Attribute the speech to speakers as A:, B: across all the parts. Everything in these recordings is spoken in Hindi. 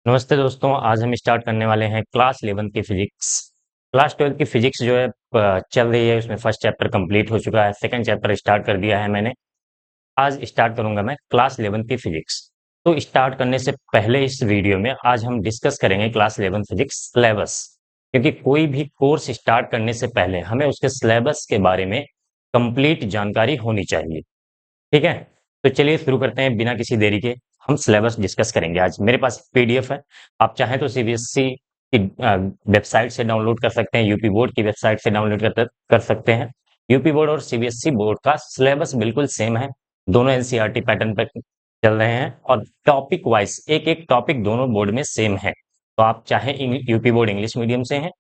A: नमस्ते दोस्तों, आज हम स्टार्ट करने वाले हैं क्लास 11 की फिजिक्स। क्लास 12 की फिजिक्स जो है चल रही है, उसमें फर्स्ट चैप्टर कंप्लीट हो चुका है, सेकंड चैप्टर स्टार्ट कर दिया है मैंने। आज स्टार्ट करूंगा मैं क्लास 11 की फिजिक्स। तो स्टार्ट करने से पहले इस वीडियो में आज हम डिस्कस करेंगे क्लास 11 फिजिक्स सिलेबस, क्योंकि कोई भी कोर्स स्टार्ट करने से पहले हमें उसके सिलेबस के बारे में कंप्लीट जानकारी होनी चाहिए। ठीक है, तो चलिए शुरू करते हैं बिना किसी देरी के। हम सिलेबस डिस्कस करेंगे। आज मेरे पास पीडीएफ है, आप चाहें तो सीबीएसई की वेबसाइट से डाउनलोड कर सकते हैं, यूपी बोर्ड की वेबसाइट से डाउनलोड कर सकते हैं। यूपी बोर्ड और सीबीएसई बोर्ड का सिलेबस बिल्कुल सेम है, दोनों एनसीईआरटी पैटर्न पर चल रहे हैं और टॉपिक वाइज एक एक टॉपिक दोनों बोर्ड में सेम है। तो आप चाहे यूपी बोर्ड इंग्लिश मीडियम से हैं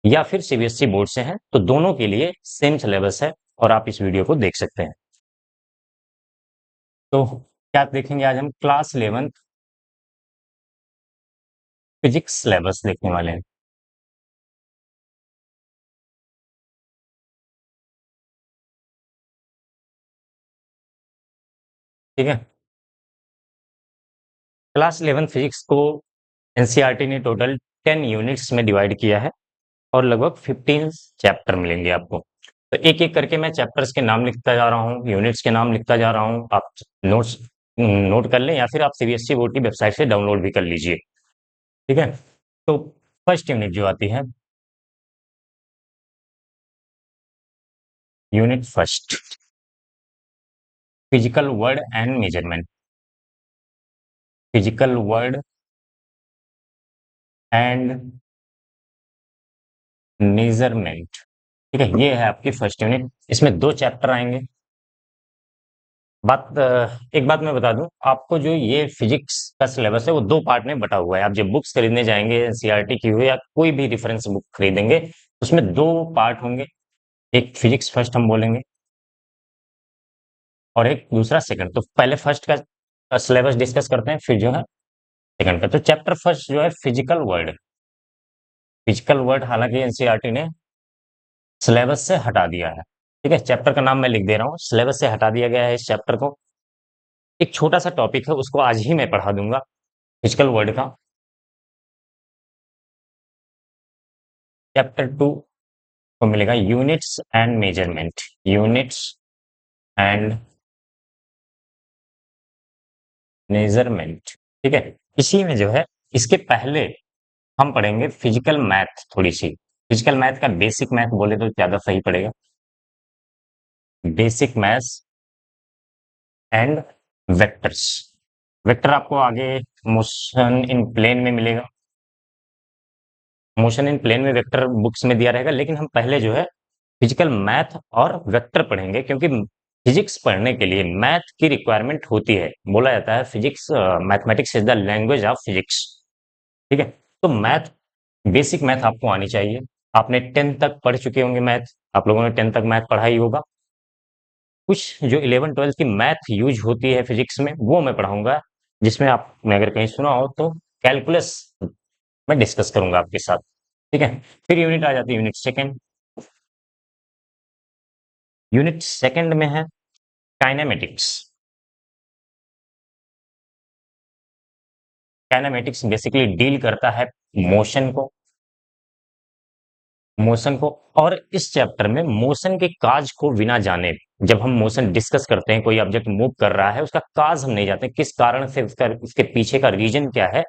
A: या फिर सीबीएसई बोर्ड से हैं, तो दोनों के लिए सेम सिलेबस है और आप इस वीडियो को देख सकते हैं। तो क्या देखेंगे आज हम? क्लास 11 फिजिक्स सिलेबस देखने वाले हैं। ठीक है, क्लास 11 फिजिक्स को एनसीईआरटी ने टोटल 10 यूनिट्स में डिवाइड किया है और लगभग 15 चैप्टर मिलेंगे आपको। तो एक एक करके मैं चैप्टर्स के नाम लिखता जा रहा हूँ, यूनिट्स के नाम लिखता जा रहा हूँ। आप नोट्स नोट कर लें या फिर आप सीबीएसई बोर्ड की वेबसाइट से डाउनलोड भी कर लीजिए। ठीक है, तो फर्स्ट यूनिट जो आती है, unit first, physical word and measurement. Physical word and measurement. ठीक है, ये है आपकी फर्स्ट यूनिट। इसमें दो चैप्टर आएंगे। एक बात मैं बता दूं आपको, जो ये फिजिक्स का सिलेबस है वो दो पार्ट में बटा हुआ है। आप जब बुक्स खरीदने जाएंगे एनसीईआरटी की हो या कोई भी रेफरेंस बुक खरीदेंगे, उसमें दो पार्ट होंगे। एक फिजिक्स फर्स्ट हम बोलेंगे और एक दूसरा सेकंड। तो पहले फर्स्ट का सिलेबस डिस्कस करते हैं, फिर जो है सेकंड का। तो चैप्टर फर्स्ट जो है फिजिकल वर्ड। फिजिकल वर्ड हालांकि एनसीईआरटी ने सिलेबस से हटा दिया है। ठीक है, चैप्टर का नाम मैं लिख दे रहा हूँ, सिलेबस से हटा दिया गया है इस चैप्टर को। एक छोटा सा टॉपिक है, उसको आज ही मैं पढ़ा दूंगा, फिजिकल वर्ड का। चैप्टर 2 को मिलेगा units and measurement. Units and measurement. ठीक है, इसी में जो है, इसके पहले हम पढ़ेंगे फिजिकल मैथ थोड़ी सी। फिजिकल मैथ का बेसिक मैथ बोले तो ज्यादा सही पड़ेगा। Basic maths and vectors. Vector आपको आगे मोशन इन प्लेन में मिलेगा। मोशन इन प्लेन में वेक्टर बुक्स में दिया रहेगा, लेकिन हम पहले जो है फिजिकल मैथ और वेक्टर पढ़ेंगे, क्योंकि फिजिक्स पढ़ने के लिए मैथ की रिक्वायरमेंट होती है। बोला जाता है physics, mathematics is the language of physics. ठीक है, तो मैथ, बेसिक मैथ आपको आनी चाहिए। आपने 10th तक पढ़ चुके होंगे मैथ, आप लोगों ने 10th तक मैथ पढ़ा ही होगा। कुछ जो 11 12 की मैथ यूज होती है फिजिक्स में वो मैं पढ़ाऊंगा, जिसमें आपने अगर कहीं सुना हो तो कैलकुलस मैं डिस्कस करूंगा आपके साथ। ठीक है, फिर यूनिट आ जाती है यूनिट सेकंड। यूनिट सेकंड में है काइनेमेटिक्स। काइनेमेटिक्स बेसिकली डील करता है मोशन को, मोशन को। और इस चैप्टर में मोशन के काज को बिना जाने, जब हम मोशन डिस्कस करते हैं, कोई ऑब्जेक्ट मूव कर रहा है, उसका काज हम नहीं जानते, किस कारण से उसका, उसके पीछे का रीजन क्या है,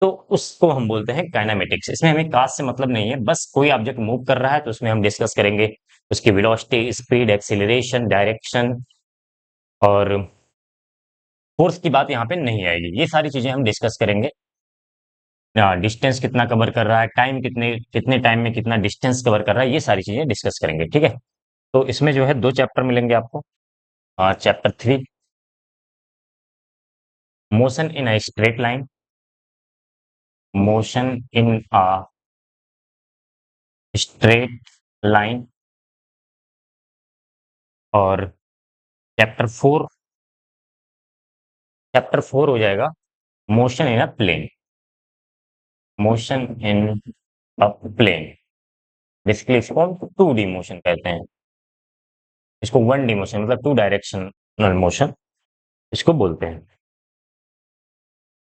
A: तो उसको हम बोलते हैं काइनेमेटिक्स। इसमें हमें काज से मतलब नहीं है, बस कोई ऑब्जेक्ट मूव कर रहा है तो उसमें हम डिस्कस करेंगे उसकी वेलोसिटी, स्पीड, एक्सीलरेशन, डायरेक्शन। और फोर्स की बात यहाँ पे नहीं आएगी, ये सारी चीजें हम डिस्कस करेंगे। डिस्टेंस कितना कवर कर रहा है, टाइम कितने कितने टाइम में कितना डिस्टेंस कवर कर रहा है, ये सारी चीजें डिस्कस करेंगे। ठीक है, तो इसमें जो है दो चैप्टर मिलेंगे आपको। Chapter 3, motion in a straight line. Motion in a straight line. और चैप्टर 4, चैप्टर 4 हो जाएगा motion in a plane. Motion in a plane, basically इसको हम 2D मोशन कहते हैं। इसको 1D मोशन मतलब टू डायरेक्शनल मोशन इसको बोलते हैं।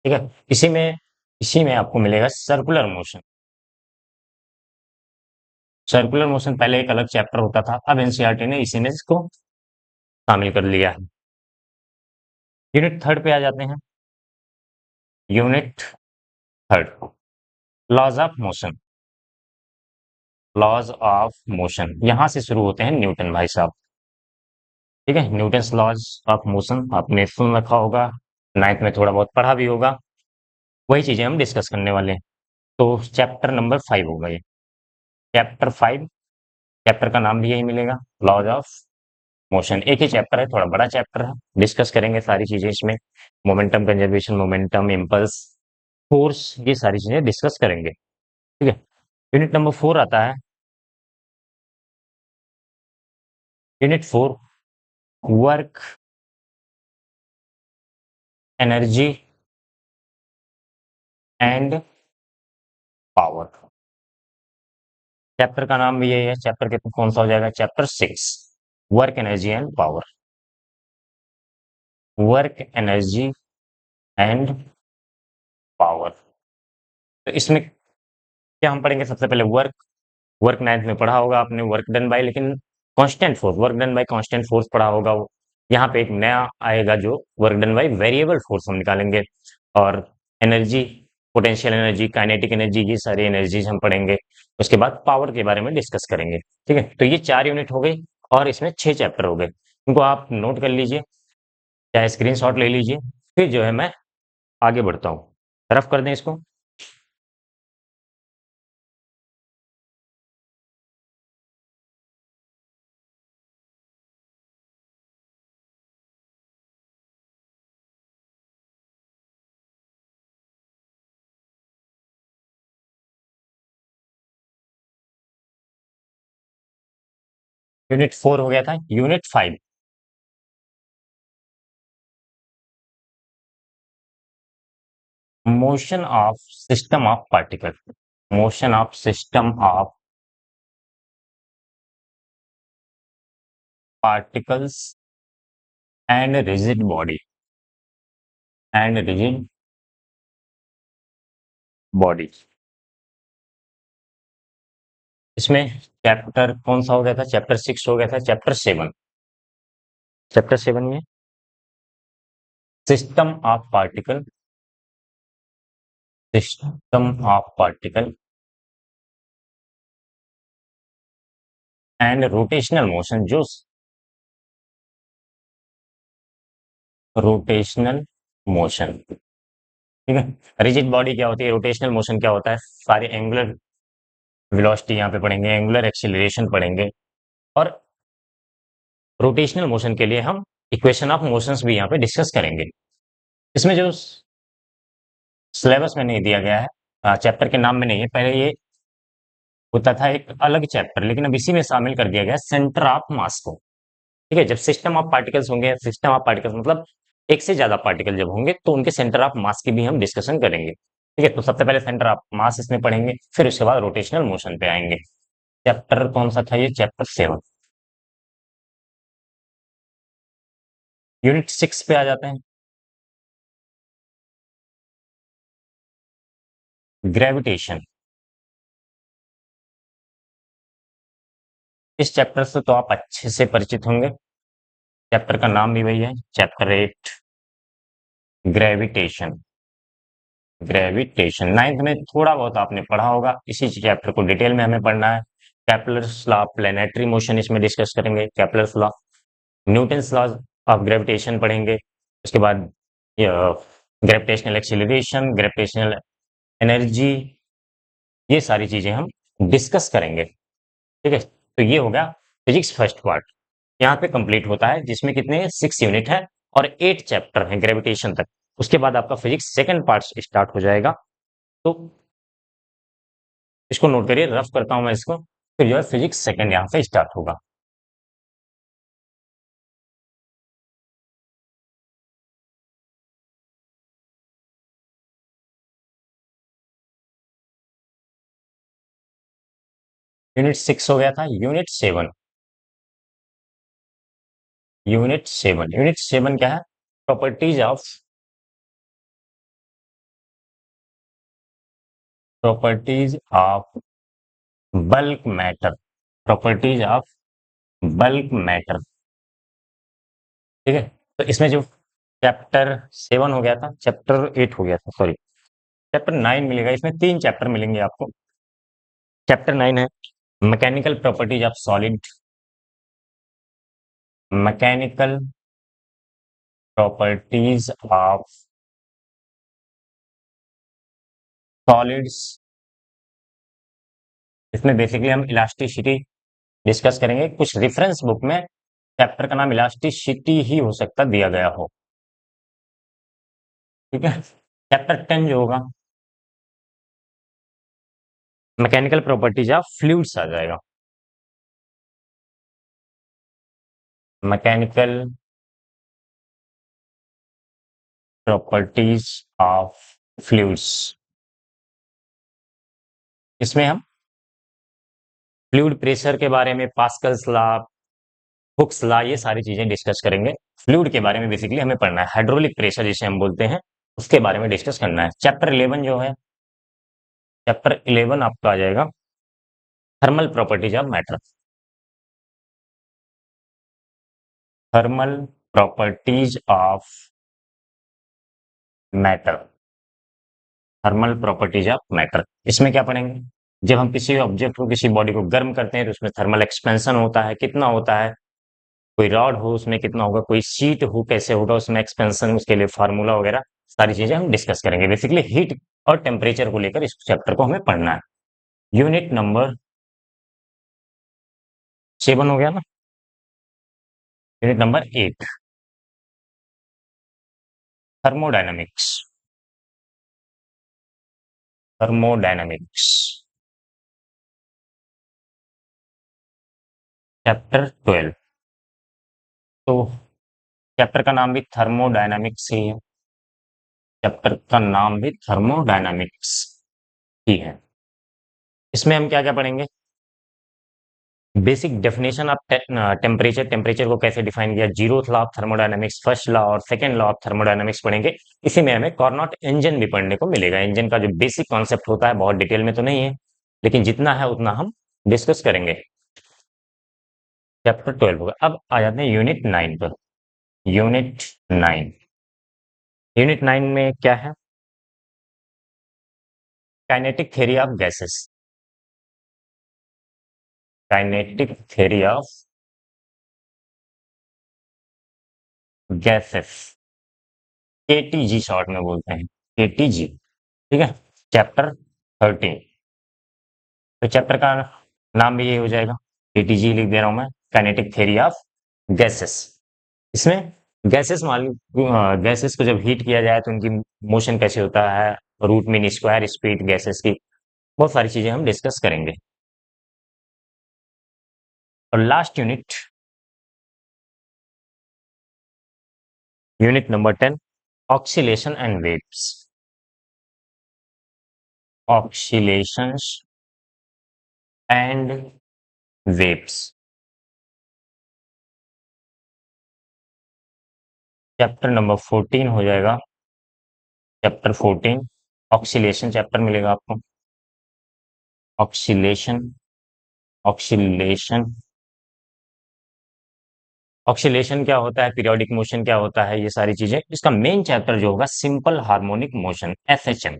A: ठीक है, इसी में इसी में आपको मिलेगा सर्कुलर मोशन। सर्कुलर मोशन पहले एक अलग चैप्टर होता था, अब एनसीईआरटी ने इसी में इसको शामिल कर लिया है। यूनिट थर्ड पे आ जाते हैं। Unit third, laws of motion. Laws of motion यहां से शुरू होते हैं न्यूटन भाई साहब। ठीक है, न्यूटन्स लॉज ऑफ मोशन आपने सुन रखा होगा, नाइन्थ में थोड़ा बहुत पढ़ा भी होगा। वही चीजें हम डिस्कस करने वाले हैं। तो चैप्टर नंबर 5 होगा ये। चैप्टर 5, चैप्टर का नाम भी यही मिलेगा, लॉज ऑफ मोशन। एक ही चैप्टर है, थोड़ा बड़ा चैप्टर है, डिस्कस करेंगे सारी चीजें इसमें। Momentum conservation, momentum, impulse, force, ये सारी चीजें डिस्कस करेंगे। ठीक है, यूनिट नंबर 4 आता है। Unit 4, work, energy and power. Chapter का नाम भी यही है। चैप्टर के कौन सा हो जाएगा? Chapter 6, work, energy and power. Work, energy and power. तो इसमें क्या हम पढ़ेंगे? सबसे पहले वर्क। वर्क नाइन्थ में पढ़ा होगा आपने, वर्क डन बाय, लेकिन constant force, work done by constant force पढ़ा होगा वो। यहाँ पे एक नया आएगा जो work done by variable force हम निकालेंगे। और energy, potential energy, kinetic energy, ये सारी एनर्जीज हम पढ़ेंगे। उसके बाद पावर के बारे में डिस्कस करेंगे। ठीक है, तो ये 4 यूनिट हो गई और इसमें 6 चैप्टर हो गए। इनको आप नोट कर लीजिए, चाहे स्क्रीनशॉट ले लीजिए। फिर जो है मैं आगे बढ़ता हूँ। रफ कर दें इसको। यूनिट 4 हो गया था। Unit 5, motion of system of particle. Motion of system of particles and rigid body. And rigid body. इसमें चैप्टर कौन सा हो गया था? चैप्टर 6 हो गया था। चैप्टर 7, चैप्टर 7 में system of particle, system of particle and rotational motion. जो रोटेशनल मोशन, ठीक है। रिजिड बॉडी क्या होती है, रोटेशनल मोशन क्या होता है, सारे एंगुलर वेलोसिटी यहाँ पे पढ़ेंगे, एंगुलर एक्सीलरेशन पढ़ेंगे। और रोटेशनल मोशन के लिए हम इक्वेशन ऑफ मोशंस भी यहाँ पे डिस्कस करेंगे। इसमें जो सिलेबस में नहीं दिया गया है, चैप्टर के नाम में नहीं है, पहले ये होता था एक अलग चैप्टर, लेकिन अब इसी में शामिल कर दिया गया सेंटर ऑफ मास को। ठीक है, जब सिस्टम ऑफ पार्टिकल्स होंगे, सिस्टम ऑफ पार्टिकल्स मतलब एक से ज्यादा पार्टिकल जब होंगे, तो उनके सेंटर ऑफ मास की भी हम डिस्कशन करेंगे। ठीक है, तो सबसे पहले सेंटर ऑफ मास इसमें पढ़ेंगे, फिर उसके बाद रोटेशनल मोशन पे आएंगे। चैप्टर कौन सा था ये? चैप्टर 7। यूनिट 6 पे आ जाते हैं। ग्रेविटेशन। इस चैप्टर से तो आप अच्छे से परिचित होंगे। चैप्टर का नाम भी वही है, चैप्टर 8, ग्रेविटेशन। ग्रेविटेशन नाइन्थ में थोड़ा बहुत आपने पढ़ा होगा, इसी चैप्टर को डिटेल में हमें पढ़ना है। Kepler's law of planetary motion इसमें डिस्कस करेंगे, Kepler's law, Newton's law of gravitation पढ़ेंगे। उसके बाद ग्रेविटेशनल एक्सीलरेशन, ग्रेविटेशनल एनर्जी, ये सारी चीजें हम डिस्कस करेंगे। ठीक है, तो ये हो गया फिजिक्स फर्स्ट पार्ट, यहाँ पे कंप्लीट होता है, जिसमें कितने 6 यूनिट है और 8 चैप्टर हैं ग्रेविटेशन तक। उसके बाद आपका फिजिक्स सेकंड पार्ट स्टार्ट हो जाएगा। तो इसको नोट करिए, रफ करता हूं मैं इसको, फिर जो है फिजिक्स सेकंड यहाँ से स्टार्ट होगा। यूनिट 6 हो गया था। यूनिट 7, यूनिट 7 क्या है? Properties of properties of bulk matter, properties of bulk matter. ठीक है, तो इसमें जो चैप्टर 7 हो गया था, चैप्टर 8 हो गया था, सॉरी चैप्टर 9 मिलेगा। इसमें 3 चैप्टर मिलेंगे आपको। चैप्टर 9 है mechanical properties of solid, mechanical properties of solids. इसमें बेसिकली हम इलास्टिसिटी डिस्कस करेंगे। कुछ रेफरेंस बुक में चैप्टर का नाम इलास्टिसिटी ही हो सकता दिया गया हो। ठीक है, चैप्टर 10 जो होगा मैकेनिकल प्रॉपर्टीज ऑफ फ्लूइड्स आ जाएगा। मैकेनिकल प्रॉपर्टीज ऑफ फ्लूइड्स, इसमें हम फ्लूइड प्रेशर के बारे में, पास्कल्स लॉ, हुक्स लॉ, ये सारी चीजें डिस्कस करेंगे। फ्लूइड के बारे में बेसिकली हमें पढ़ना है, हाइड्रोलिक प्रेशर जिसे हम बोलते हैं, उसके बारे में डिस्कस करना है। चैप्टर 11 जो है, चैप्टर 11 आपका आ जाएगा thermal properties of matter, thermal properties of matter, thermal properties of matter. इसमें क्या पढ़ेंगे, जब हम किसी ऑब्जेक्ट को, किसी बॉडी को गर्म करते हैं तो उसमें थर्मल एक्सपेंशन होता है, कितना होता है, कोई रॉड हो उसमें कितना होगा, कोई शीट हो कैसे होगा उसमें एक्सपेंशन, उसके लिए फार्मूला वगैरह सारी चीजें हम डिस्कस करेंगे। बेसिकली हीट और टेम्परेचर को लेकर इस चैप्टर को हमें पढ़ना है। यूनिट नंबर 7 हो गया ना, unit number 8 thermodynamics, thermodynamics chapter 12। तो चैप्टर का नाम भी थर्मोडायनामिक्स ही है, चैप्टर का नाम भी थर्मोडायनामिक्स ही है। इसमें हम क्या क्या पढ़ेंगे, basic definition of temperature, temperature को कैसे डिफाइन किया, zeroth law of thermodynamics, first law और सेकंड लॉ ऑफ थर्मोडायनामिक्स पढ़ेंगे। इसी में हमें कॉर्नोट इंजन भी पढ़ने को मिलेगा। इंजन का जो बेसिक कॉन्सेप्ट होता है, बहुत डिटेल में तो नहीं है, लेकिन जितना है उतना हम डिस्कस करेंगे। चैप्टर 12 होगा। अब आ जाते हैं यूनिट 9 पर। यूनिट 9, यूनिट 9 में क्या है, kinetic theory of gases, kinetic theory of gases, KTG short में बोलते हैं, केटीजी। ठीक है, चैप्टर 13। तो चैप्टर का नाम भी ये हो जाएगा, केटीजी लिख दे रहा हूं मैं, काइनेटिक थ्योरी ऑफ गैसेस। इसमें गैसेस मान, गैसेस को जब हीट किया जाए तो उनकी मोशन कैसे होता है, root mean square speed gases की, बहुत सारी चीजें हम डिस्कस करेंगे। और last unit, unit number 10 oscillation and waves, oscillations and waves. Chapter number 14 हो जाएगा, चैप्टर 14 ऑक्सीलेशन चैप्टर मिलेगा आपको। ऑक्सीलेशन, ऑक्सीलेशन, ऑक्सीलेशन क्या होता है, पीरियोडिक मोशन क्या होता है, ये सारी चीजें। इसका मेन चैप्टर जो होगा सिंपल हार्मोनिक मोशन, एसएचएम।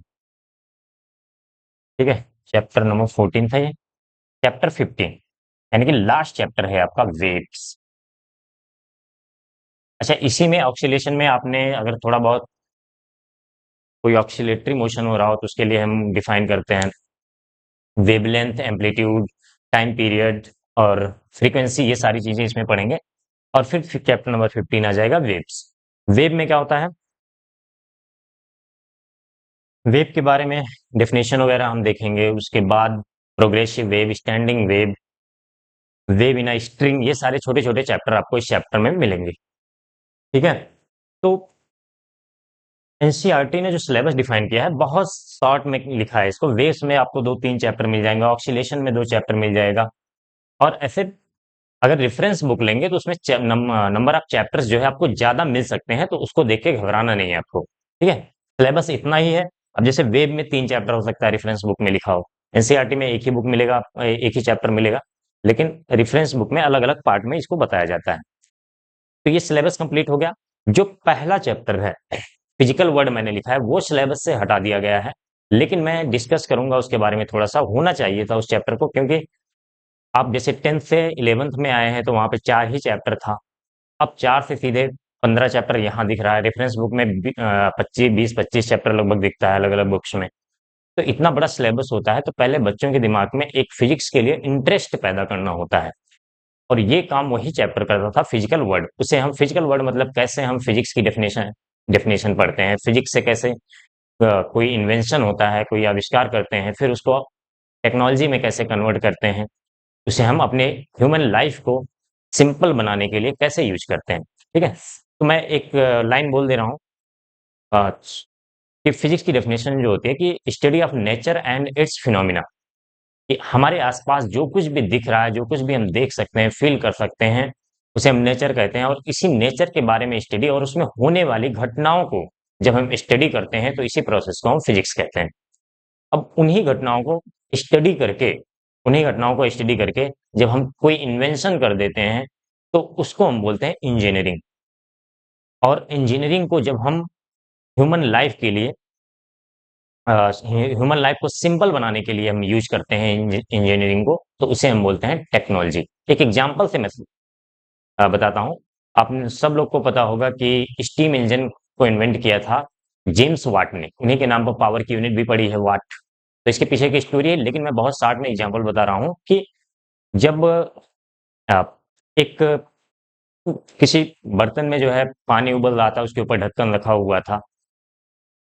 A: ठीक है, चैप्टर नंबर 14 था ये। चैप्टर 15 यानी कि लास्ट चैप्टर है आपका, वेव्स। अच्छा, इसी में ऑक्सीलेशन में आपने अगर थोड़ा बहुत कोई ऑक्सीलेटरी मोशन हो रहा हो तो उसके लिए हम डिफाइन करते हैं वेवलेंथ, एम्पलीट्यूड, टाइम पीरियड और फ्रीक्वेंसी, ये सारी चीजें इसमें पढ़ेंगे। और फिर चैप्टर नंबर 15 आ जाएगा वेव्स। वेव में क्या होता है, वेव के बारे में डेफिनेशन वगैरह हम देखेंगे। उसके बाद progressive wave, standing wave, wave in a string, ये सारे छोटे छोटे चैप्टर आपको इस चैप्टर में मिलेंगे। ठीक है, तो एनसीईआरटी ने जो सिलेबस डिफाइन किया है बहुत शॉर्ट में लिखा है इसको। वेव्स में आपको 2-3 चैप्टर मिल जाएंगे, ऑक्सीलेशन में 2 चैप्टर मिल जाएगा। और ऐसे अगर रेफरेंस बुक लेंगे तो उसमें नंबर ऑफ चैप्टर्स जो है आपको ज्यादा मिल सकते हैं, तो उसको देख के घबराना नहीं है आपको। ठीक है, सिलेबस इतना ही है, अब जैसे वेब में 3 चैप्टर हो सकता है, रेफरेंस बुक में लिखा हो। एनसीईआरटी में एक ही बुक मिलेगा, एक ही चैप्टर मिलेगा, लेकिन रेफरेंस बुक में अलग-अलग पार्ट में इसको बताया जाता है। तो ये सिलेबस कंप्लीट हो गया। जो पहला चैप्टर है, फिजिकल वर्ड मैंने लिखा है, वो सिलेबस से हटा दिया गया है, लेकिन मैं डिस्कस करूंगा उसके बारे में थोड़ा-सा। होना चाहिए था उस चैप्टर को, क्योंकि आप जैसे 10th से 11th में आए हैं, तो वहाँ पे 4 ही चैप्टर था। अब 4 से सीधे 15 चैप्टर यहाँ दिख रहा है। रेफरेंस बुक में 20-25 चैप्टर लगभग दिखता है अलग-अलग बुक्स में। तो इतना बड़ा सिलेबस होता है, तो पहले बच्चों के दिमाग में एक फिजिक्स के लिए इंटरेस्ट पैदा करना होता है, और ये काम वही चैप्टर करता था, फिजिकल वर्ड। उसे हम फिजिकल वर्ड मतलब कैसे हम फिजिक्स की डेफिनेशन डेफिनेशन पढ़ते हैं, फिजिक्स से कैसे कोई इन्वेंशन होता है, कोई आविष्कार करते हैं, फिर उसको टेक्नोलॉजी में कैसे कन्वर्ट करते हैं, उसे हम अपने ह्यूमन लाइफ को सिंपल बनाने के लिए कैसे यूज करते हैं। ठीक है, तो मैं एक लाइन बोल दे रहा हूँ कि फिजिक्स की डेफिनेशन जो होती है कि study of nature and it's phenomena, कि हमारे आसपास जो कुछ भी दिख रहा है, जो कुछ भी हम देख सकते हैं, फील कर सकते हैं, उसे हम नेचर कहते हैं। और इसी नेचर के बारे में स्टडी और उसमें होने वाली घटनाओं को जब हम स्टडी करते हैं, तो इसी प्रोसेस को हम फिजिक्स कहते हैं। अब उन्हीं घटनाओं को स्टडी करके जब हम कोई इन्वेंशन कर देते हैं, तो उसको हम बोलते हैं इंजीनियरिंग। और इंजीनियरिंग को जब हम ह्यूमन लाइफ के लिए ह्यूमन लाइफ को सिंपल बनाने के लिए हम यूज करते हैं इंजीनियरिंग को, तो उसे हम बोलते हैं टेक्नोलॉजी। एक एग्जांपल से मैं बताता हूँ। आप सब लोग को पता होगा कि स्टीम इंजन को इन्वेंट किया था जेम्स वाट ने। उन्हीं के नाम पर पावर की यूनिट भी पड़ी है, वाट। तो इसके पीछे की स्टोरी है, लेकिन मैं बहुत शॉर्ट में एग्जांपल बता रहा हूँ कि जब एक किसी बर्तन में जो है पानी उबल रहा था, उसके ऊपर ढक्कन रखा हुआ था।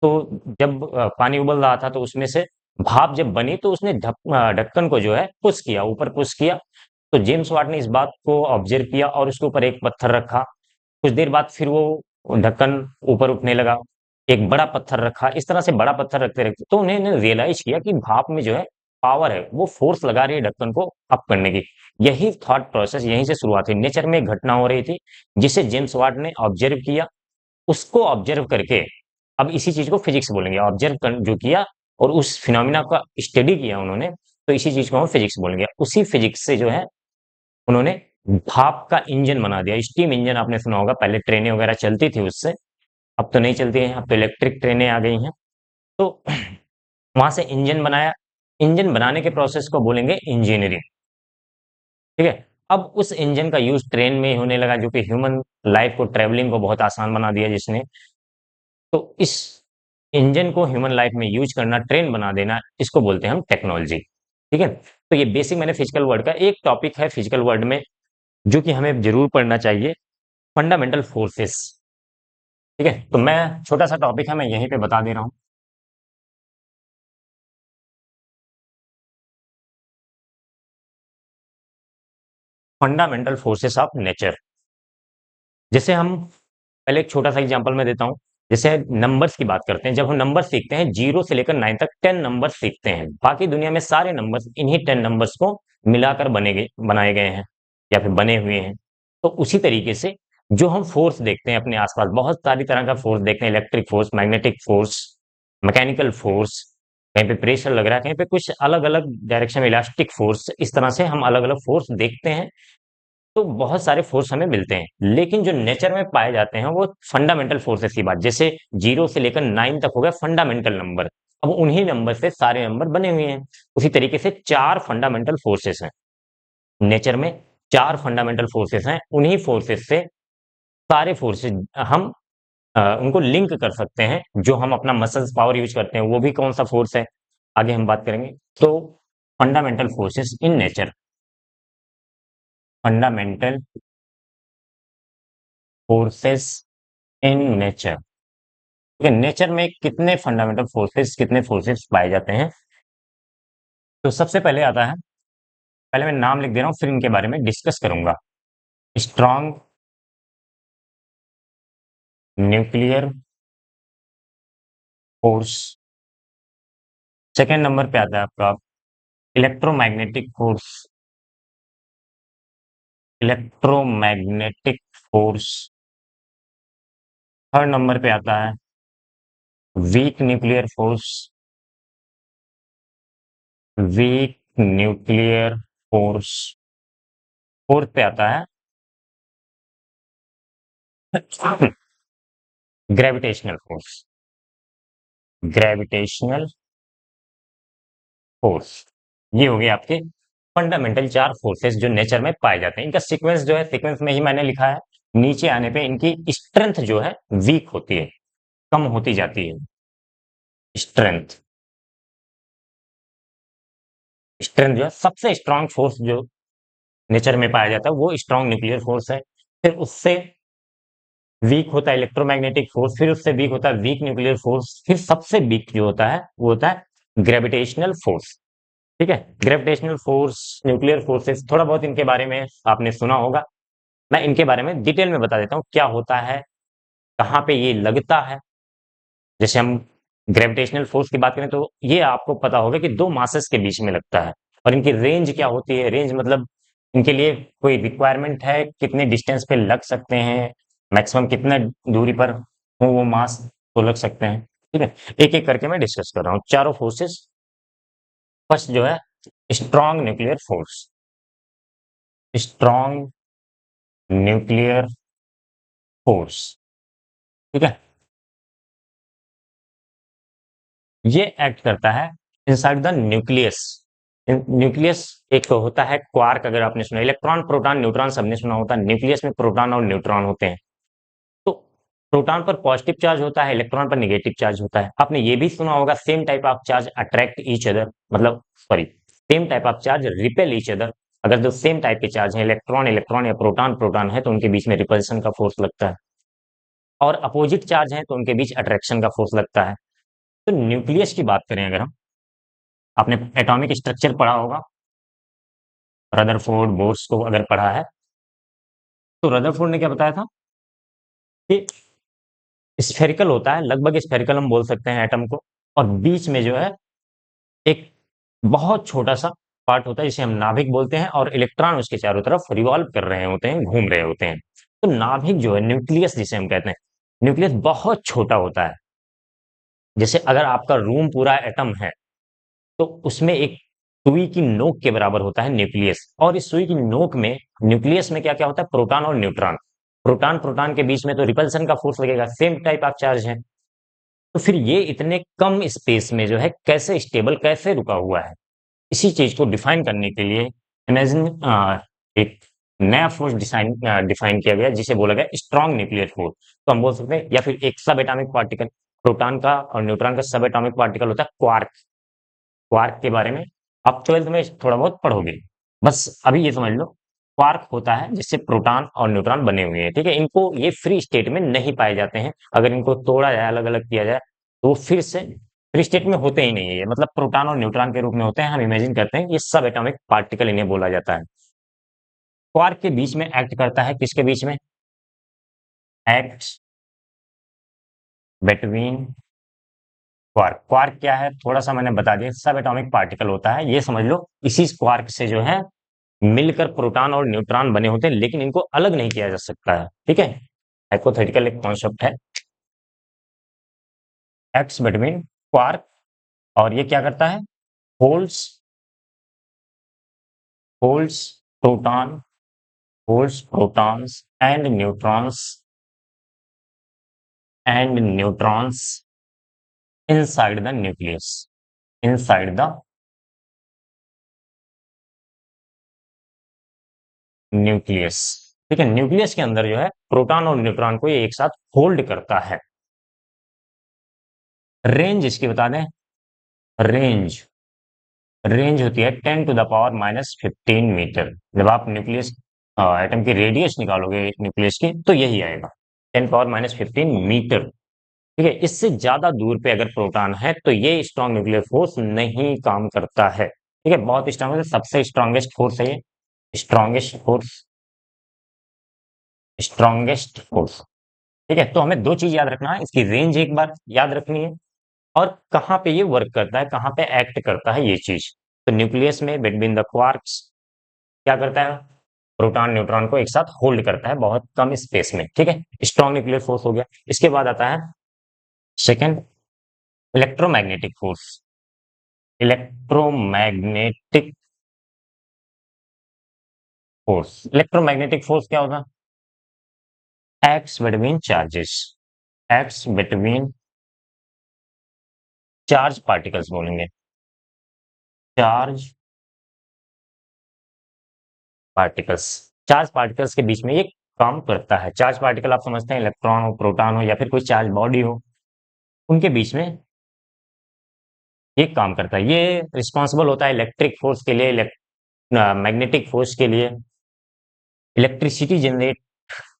A: तो जब पानी उबल रहा था, तो उसमें से भाप जब बनी, तो उसने ढक्कन को जो है पुश किया, ऊपर पुश किया। तो जेम्स वाट ने इस बात को ऑब्जर्व किया और उसके ऊपर एक पत्थर रखा। कुछ देर बाद फिर वो ढक्कन ऊपर उठने लगा, एक बड़ा पत्थर रखा। इस तरह से बड़ा पत्थर रखते रखते तो उन्होंने रियलाइज किया कि भाप में जो है पावर है, वो फोर्स लगा रही है ढक्कन को अप करने की। यही थॉट प्रोसेस यहीं से शुरुआत हुई। नेचर में एक घटना हो रही थी, जिसे जेम्स वाट ने ऑब्जर्व किया। उसको ऑब्जर्व करके, अब इसी चीज को फिजिक्स बोलेंगे, ऑब्जर्व जो किया और उस फिनोमिना का स्टडी किया उन्होंने, तो इसी चीज को हम फिजिक्स बोलेंगे। उसी फिजिक्स से जो है उन्होंने भाप का इंजन बना दिया। स्टीम इंजन आपने सुना होगा, पहले ट्रेनें वगैरह चलती थी उससे, अब तो नहीं चलती है, अब तो इलेक्ट्रिक ट्रेनें आ गई हैं। तो वहां से इंजन बनाया। इंजन बनाने के प्रोसेस को बोलेंगे इंजीनियरिंग। ठीक है, अब उस इंजन का यूज ट्रेन में होने लगा, जो कि ह्यूमन लाइफ को, ट्रेवलिंग को बहुत आसान बना दिया जिसने। तो इस इंजन को ह्यूमन लाइफ में यूज करना, ट्रेन बना देना, इसको बोलते हैं हम टेक्नोलॉजी। ठीक है, तो ये बेसिक मैंने फिजिकल वर्ड का एक टॉपिक है फिजिकल वर्ड में, जो कि हमें जरूर पढ़ना चाहिए, फंडामेंटल फोर्सेस। ठीक है, तो मैं छोटा सा टॉपिक है, मैं यहीं पे बता दे रहा हूँ। Fundamental forces of nature. जैसे हम पहले एक छोटा सा एग्जांपल मैं देता हूँ। जैसे नंबर्स की बात करते हैं, जब हम नंबर सीखते हैं, 0 से लेकर 9 तक 10 नंबर सीखते हैं। बाकी दुनिया में सारे नंबर्स इन्हीं 10 नंबर्स को मिलाकर बनाए गए हैं, या फिर बने हुए हैं। तो उसी तरीके से जो हम फोर्स देखते हैं अपने आसपास, बहुत सारी तरह का फोर्स देखते हैं, electric force, magnetic force, mechanical force, कहीं पे प्रेशर लग रहा है, कहीं पे कुछ अलग अलग डायरेक्शन में इलास्टिक फोर्स। इस तरह से हम अलग अलग फोर्स देखते हैं। तो बहुत सारे फोर्स हमें मिलते हैं, लेकिन जो नेचर में पाए जाते हैं वो फंडामेंटल फोर्सेस की बात। जैसे 0 से लेकर 9 तक हो गया फंडामेंटल नंबर। अब उन्हीं नंबर से सारे नंबर बने हुए हैं। उसी तरीके से 4 फंडामेंटल फोर्सेस हैं नेचर में। 4 फंडामेंटल फोर्सेस हैं, उन्हीं फोर्सेस से सारे फोर्सेस हम उनको लिंक कर सकते हैं। जो हम अपना मसल्स पावर यूज करते हैं, वो भी कौन सा फोर्स है, आगे हम बात करेंगे। तो fundamental forces in nature, fundamental forces in nature. ठीक है, नेचर में कितने फंडामेंटल फोर्सेस, कितने फोर्सेस पाए जाते हैं। तो सबसे पहले आता है, पहले मैं नाम लिख दे रहा हूं, फिर इनके बारे में डिस्कस करूंगा। Strong nuclear force. Second number पे आता है आपका electromagnetic force, electromagnetic force. Third number पे आता है weak nuclear force, weak nuclear force, fourth पे आता है ग्रेविटेशनल फोर्स, ग्रेविटेशनल फोर्स। ये हो गए आपके फंडामेंटल चार फोर्सेस जो नेचर में पाए जाते हैं। इनका सीक्वेंस जो है, सीक्वेंस में ही मैंने लिखा है, नीचे आने पे इनकी स्ट्रेंथ जो है वीक होती है, कम होती जाती है। स्ट्रेंथ, स्ट्रेंथ जो है सबसे स्ट्रांग फोर्स जो नेचर में पाया जाता है वो स्ट्रांग न्यूक्लियर फोर्स है। फिर उससे वीक होता है इलेक्ट्रोमैग्नेटिक फोर्स, फिर उससे वीक होता है वीक न्यूक्लियर फोर्स, फिर सबसे वीक जो होता है वो होता है ग्रेविटेशनल फोर्स। ठीक है, ग्रेविटेशनल फोर्स, न्यूक्लियर फोर्सेस, थोड़ा बहुत इनके बारे में आपने सुना होगा। मैं इनके बारे में डिटेल में बता देता हूँ क्या होता है, कहाँ पे ये लगता है। जैसे हम ग्रेविटेशनल फोर्स की बात करें तो ये आपको पता होगा कि दो मासेस के बीच में लगता है, और इनकी रेंज क्या होती है। रेंज मतलब इनके लिए कोई रिक्वायरमेंट है, कितने डिस्टेंस पे लग सकते हैं, मैक्सिमम कितने दूरी पर हो वो मास तो लग सकते हैं। ठीक है, एक एक करके मैं डिस्कस कर रहा हूँ चारों फोर्सेस। फर्स्ट जो है strong nuclear force, strong nuclear force. ठीक है, ये एक्ट करता है इनसाइड द न्यूक्लियस। न्यूक्लियस एक तो होता है क्वार्क, अगर आपने सुना, इलेक्ट्रॉन प्रोटॉन न्यूट्रॉन सबने सुना होता है। न्यूक्लियस में प्रोटॉन और न्यूट्रॉन होते हैं। तो प्रोटॉन पर पॉजिटिव चार्ज होता है, इलेक्ट्रॉन पर नेगेटिव चार्ज होता है। आपने ये भी सुना होगा same type of charge attract each other, मतलब sorry, same type of charge repel each other. अगर जो सेम टाइप के चार्ज हैं, इलेक्ट्रॉन इलेक्ट्रॉन या प्रोटॉन प्रोटॉन है, तो उनके बीच में रिपल्सन का फोर्स लगता है, और अपोजिट चार्ज है तो उनके बीच अट्रैक्शन का फोर्स लगता है। तो न्यूक्लियस की बात करें अगर हम, आपने एटॉमिक स्ट्रक्चर पढ़ा होगा, रदरफोर्ड बोर्स को अगर पढ़ा है, तो रदरफोर्ड ने क्या बताया था कि स्फेरिकल होता है, लगभग स्फेरिकल हम बोल सकते हैं एटम को, और बीच में जो है एक बहुत छोटा सा पार्ट होता है जिसे हम नाभिक बोलते हैं, और इलेक्ट्रॉन उसके चारों तरफ रिवॉल्व कर रहे होते हैं, घूम रहे होते हैं। तो नाभिक जो है, न्यूक्लियस जिसे हम कहते हैं, न्यूक्लियस बहुत छोटा होता है। जैसे अगर आपका रूम पूरा एटम है, तो उसमें एक सुई की नोक के बराबर होता है न्यूक्लियस, और इस सुई की नोक में, न्यूक्लियस में क्या क्या होता है, प्रोटॉन और न्यूट्रॉन। प्रोटॉन प्रोटॉन के बीच में तो रिपल्सन का फोर्स लगेगा, सेम टाइप ऑफ चार्ज है। तो फिर ये इतने कम स्पेस में जो है कैसे स्टेबल, कैसे रुका हुआ है, इसी चीज को डिफाइन करने के लिए इमेजिन एक नया फोर्स डिफाइन डिफाइन किया गया जिसे बोला गया स्ट्रॉन्ग न्यूक्लियर फोर्स। तो हम बोल सकते हैं, या फिर एक सब एटॉमिक पार्टिकल, प्रोटॉन का और न्यूट्रॉन का सब एटॉमिक पार्टिकल होता है क्वार्क। क्वार्क के बारे में आप 12th में थोड़ा बहुत पढ़ोगे, बस अभी ये समझ लो। क्वार्क होता है जिससे प्रोटॉन और न्यूट्रॉन बने हुए हैं। ठीक है, इनको ये फ्री स्टेट में नहीं पाए जाते हैं, अगर इनको तोड़ा जाए, अलग अलग किया जाए, तो वो फिर से फ्री स्टेट में होते ही नहीं है, ये मतलब प्रोटॉन और न्यूट्रॉन के रूप में होते हैं। हम इमेजिन करते हैं ये सब एटॉमिक पार्टिकल इन्हें बोला जाता है। क्वार्क के बीच में एक्ट करता है, किसके बीच में, एक्ट बिटवीन क्वार्क। क्वार्क क्या है थोड़ा सा मैंने बता दिया, सब एटॉमिक पार्टिकल होता है, ये समझ लो। इसी क्वार्क से जो है मिलकर प्रोटॉन और न्यूट्रॉन बने होते हैं, लेकिन इनको अलग नहीं किया जा सकता है। ठीक है, हाइपोथेटिकल एक कॉन्सेप्ट है, एक्ट्स बिटवीन क्वार्क, और ये क्या करता है, holds, holds proton, holds protons and neutrons inside the nucleus, inside the nucleus. ठीक है, न्यूक्लियस के अंदर जो है प्रोटॉन और न्यूट्रॉन को ये एक साथ होल्ड करता है। रेंज इसकी बता दें, रेंज, रेंज होती है 10⁻⁻15 मीटर। जब आप न्यूक्लियस एटम की रेडियस निकालोगे न्यूक्लियस की, तो यही आएगा 10⁻⁻15 मीटर। ठीक है, इससे ज्यादा दूर पे अगर प्रोटॉन है तो ये स्ट्रॉन्ग न्यूक्लियर फोर्स नहीं काम करता है। ठीक है, बहुत स्ट्रॉन्ग है, सबसे स्ट्रॉन्गेस्ट फोर्स है ये, स्ट्रॉन्गेस्ट फोर्स, स्ट्रॉन्गेस्ट फोर्स। ठीक है, तो हमें दो चीज याद रखना है, इसकी रेंज एक बार याद रखनी है, और कहाँ पे ये वर्क करता है, कहाँ पे एक्ट करता है ये चीज। तो न्यूक्लियस में बिटवीन द क्वार्क्स क्या करता है, प्रोटॉन न्यूट्रॉन को एक साथ होल्ड करता है बहुत कम स्पेस में। ठीक है, स्ट्रॉन्ग न्यूक्लियर फोर्स हो गया। इसके बाद आता है second electromagnetic force, electromagnetic force, electromagnetic force क्या होता है? X between charges, x between charge particles बोलेंगे, चार्ज पार्टिकल्स, चार्ज पार्टिकल्स के बीच में ये काम करता है। चार्ज पार्टिकल आप समझते हैं, इलेक्ट्रॉन हो, प्रोटॉन हो, या फिर कोई चार्ज बॉडी हो, उनके बीच में ये काम करता है। ये रिस्पॉन्सिबल होता है इलेक्ट्रिक फोर्स के लिए, मैग्नेटिक फोर्स के लिए, इलेक्ट्रिसिटी जनरेट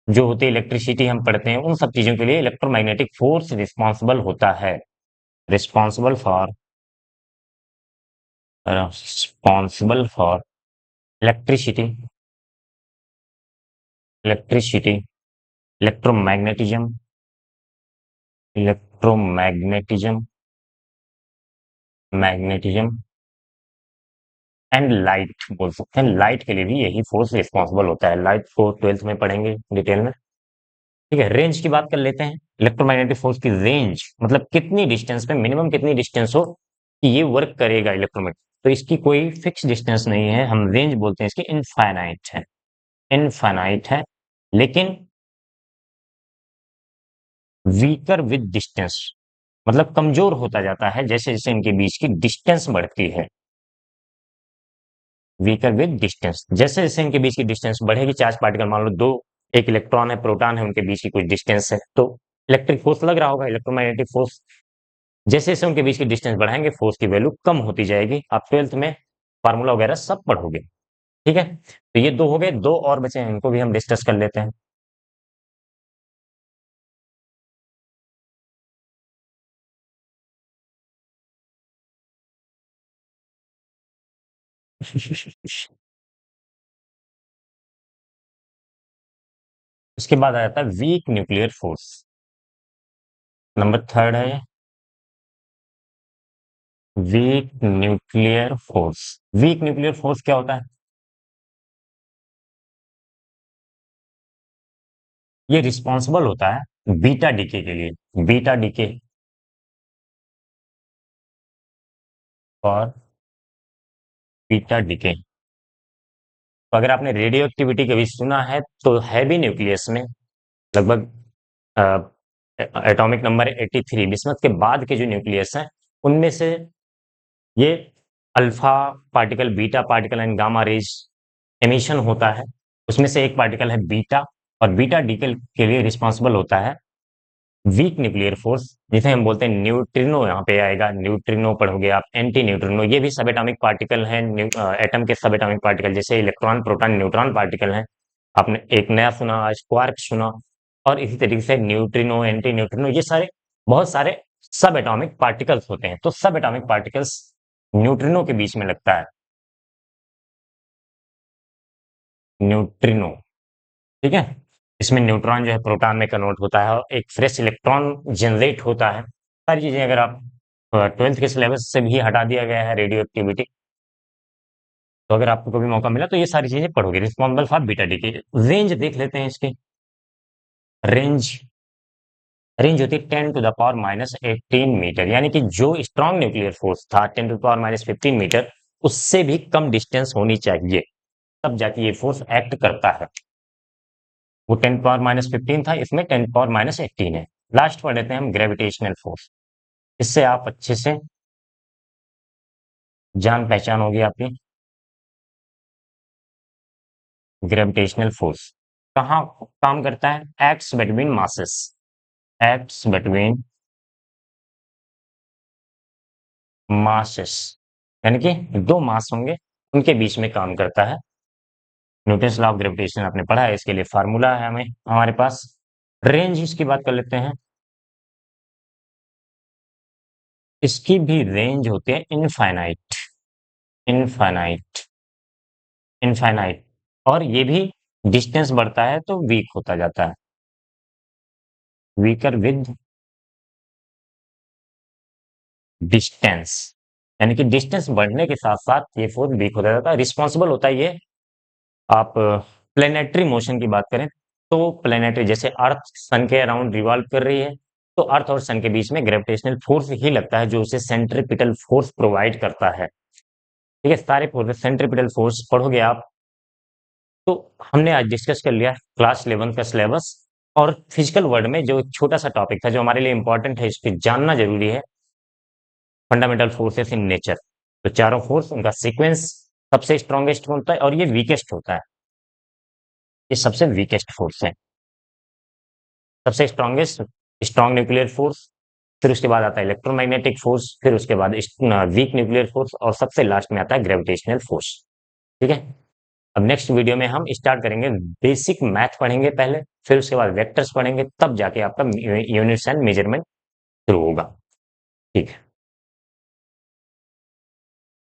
A: जो होती है, इलेक्ट्रिसिटी हम पढ़ते हैं, उन सब चीजों के लिए इलेक्ट्रोमैग्नेटिक फोर्स रिस्पॉन्सिबल होता है। Responsible for, responsible for electricity, electricity, electromagnetism, electromagnetism, magnetism and light बोल सकते हैं। लाइट के लिए भी यही फोर्स रिस्पॉन्सिबल होता है। लाइट को ट्वेल्थ में पढ़ेंगे डिटेल में। ठीक है, रेंज की बात कर लेते हैं। इलेक्ट्रोमैग्नेटिक फोर्स की रेंज मतलब कितनी डिस्टेंस पे, मिनिमम कितनी डिस्टेंस हो कि ये वर्क करेगा इलेक्ट्रोमैग्नेटिक। तो इसकी कोई फिक्स डिस्टेंस नहीं है, हम रेंज बोलते हैं इसकी, इनफाइनाइट है, इनफाइनाइट है। लेकिन वीकर विद डिस्टेंस मतलब कमजोर होता जाता है जैसे जैसे इनके बीच की डिस्टेंस बढ़ती है। वीकर विद डिस्टेंस, जैसे जैसे इनके बीच की डिस्टेंस बढ़ेगी, चार्ज पार्टिकल मान लो दो, एक इलेक्ट्रॉन है, प्रोटॉन है, उनके बीच की कुछ डिस्टेंस है, तो इलेक्ट्रिक फोर्स लग रहा होगा, इलेक्ट्रोमैग्नेटिक फोर्स। जैसे जैसे उनके बीच की डिस्टेंस बढ़ाएंगे, फोर्स की वैल्यू कम होती जाएगी। आप ट्वेल्थ में फार्मूला वगैरह सब पढ़ोगे। ठीक है, तो ये दो हो गए, दो और बचे हैं, इनको भी हम डिस्कस कर लेते हैं। उसके बाद आ जाता है weak nuclear force, number third है weak nuclear force. Weak nuclear force क्या होता है? ये रिस्पॉन्सिबल होता है बीटा डीके के लिए, बीटा डीके और बीटा डीके। तो अगर आपने रेडियो एक्टिविटी कभी सुना है तो हैवी न्यूक्लियस में लगभग एटॉमिक नंबर 83 बिस्मथ के बाद के जो न्यूक्लियस हैं, उनमें से ये alpha particle, beta particle and gamma rays emission होता है। उसमें से एक पार्टिकल है बीटा, और बीटा डीके के लिए रिस्पॉन्सिबल होता है वीक न्यूक्लियर फोर्स, जिसे हम बोलते हैं न्यूट्रिनो। यहाँ पे आएगा न्यूट्रिनो, पढ़ोगे आप, एंटी न्यूट्रिनो। ये भी सब एटॉमिक पार्टिकल हैं, एटम के सब एटॉमिक पार्टिकल, जैसे इलेक्ट्रॉन, प्रोटॉन, न्यूट्रॉन पार्टिकल हैं। आपने एक नया सुना आज, क्वार्क सुना, और इसी तरीके से न्यूट्रिनो, एंटी न्यूट्रिनो, ये सारे बहुत सारे सब एटॉमिक पार्टिकल्स होते हैं। तो सब एटॉमिक पार्टिकल्स न्यूट्रिनो के बीच में लगता है, न्यूट्रिनो। ठीक है, इसमें न्यूट्रॉन जो है प्रोटॉन में कन्वर्ट होता है और एक फ्रेश इलेक्ट्रॉन जनरेट होता है। सारी चीजें अगर आप ट्वेल्थ के सिलेबस से भी हटा दिया गया है रेडियो एक्टिविटी, तो अगर आपको कभी मौका मिला तो ये सारी चीजें पढ़ोगे। रिस्पॉन्सिबल फॉर बीटा डी की रेंज देख लेते हैं इसकी। रेंज, रेंज होती है 10⁻⁻18 मीटर, यानी कि जो स्ट्रॉन्ग न्यूक्लियर फोर्स था 10⁻⁻15 मीटर, उससे भी कम डिस्टेंस होनी चाहिए, तब जाके ये फोर्स एक्ट करता है। वो 10⁻⁻15 था, इसमें 10⁻⁻18 है। लास्ट पढ़ लेते हैं हम ग्रेविटेशनल फोर्स। इससे आप अच्छे से जान पहचान होगी आपकी। ग्रेविटेशनल फोर्स कहाँ काम करता है? Acts between masses, acts between masses, यानी कि दो मास होंगे, उनके बीच में काम करता है। न्यूटन्स लॉ ऑफ ग्रेविटेशन आपने पढ़ा है, इसके लिए फार्मूला है हमें हमारे पास। रेंज इसकी बात कर लेते हैं। इसकी भी रेंज होती है इनफाइनाइट, इनफाइनाइट, इनफाइनाइट। और ये भी डिस्टेंस बढ़ता है तो वीक होता जाता है, वीकर विद डिस्टेंस, यानी कि डिस्टेंस बढ़ने के साथ साथ ये फोर्स वीक होता जाता है। रिस्पॉन्सिबल होता है ये, आप प्लेनेटरी मोशन की बात करें तो प्लेनेटरी, जैसे अर्थ सन के अराउंड रिवॉल्व कर रही है, तो अर्थ और सन के बीच में ग्रेविटेशनल फोर्स ही लगता है जो उसे सेंट्रीपिटल फोर्स प्रोवाइड करता है। ठीक है, सारे फोर्स सेंट्रीपिटल फोर्स पढ़ोगे आप। तो हमने आज डिस्कस कर लिया क्लास 11 का सिलेबस, और फिजिकल वर्ल्ड में जो एक छोटा सा टॉपिक था जो हमारे लिए इंपॉर्टेंट है, इसको जानना जरूरी है, फंडामेंटल फोर्सेस इन नेचर। तो चारों फोर्स, उनका सीक्वेंस, सबसे स्ट्रॉन्गेस्ट होता है और ये वीकेस्ट होता है। ये सबसे वीकेस्ट फोर्स है। सबसे स्ट्रॉन्गेस्ट स्ट्रॉन्ग न्यूक्लियर फोर्स, फिर उसके बाद आता है इलेक्ट्रोमैग्नेटिक फोर्स, फिर उसके बाद वीक न्यूक्लियर फोर्स, और सबसे लास्ट में आता है ग्रेविटेशनल फोर्स। ठीक है, अब नेक्स्ट वीडियो में हम स्टार्ट करेंगे, बेसिक मैथ पढ़ेंगे पहले, फिर उसके बाद वेक्टर्स पढ़ेंगे, तब जाके आपका यूनिट्स एंड मेजरमेंट शुरू होगा। ठीक है।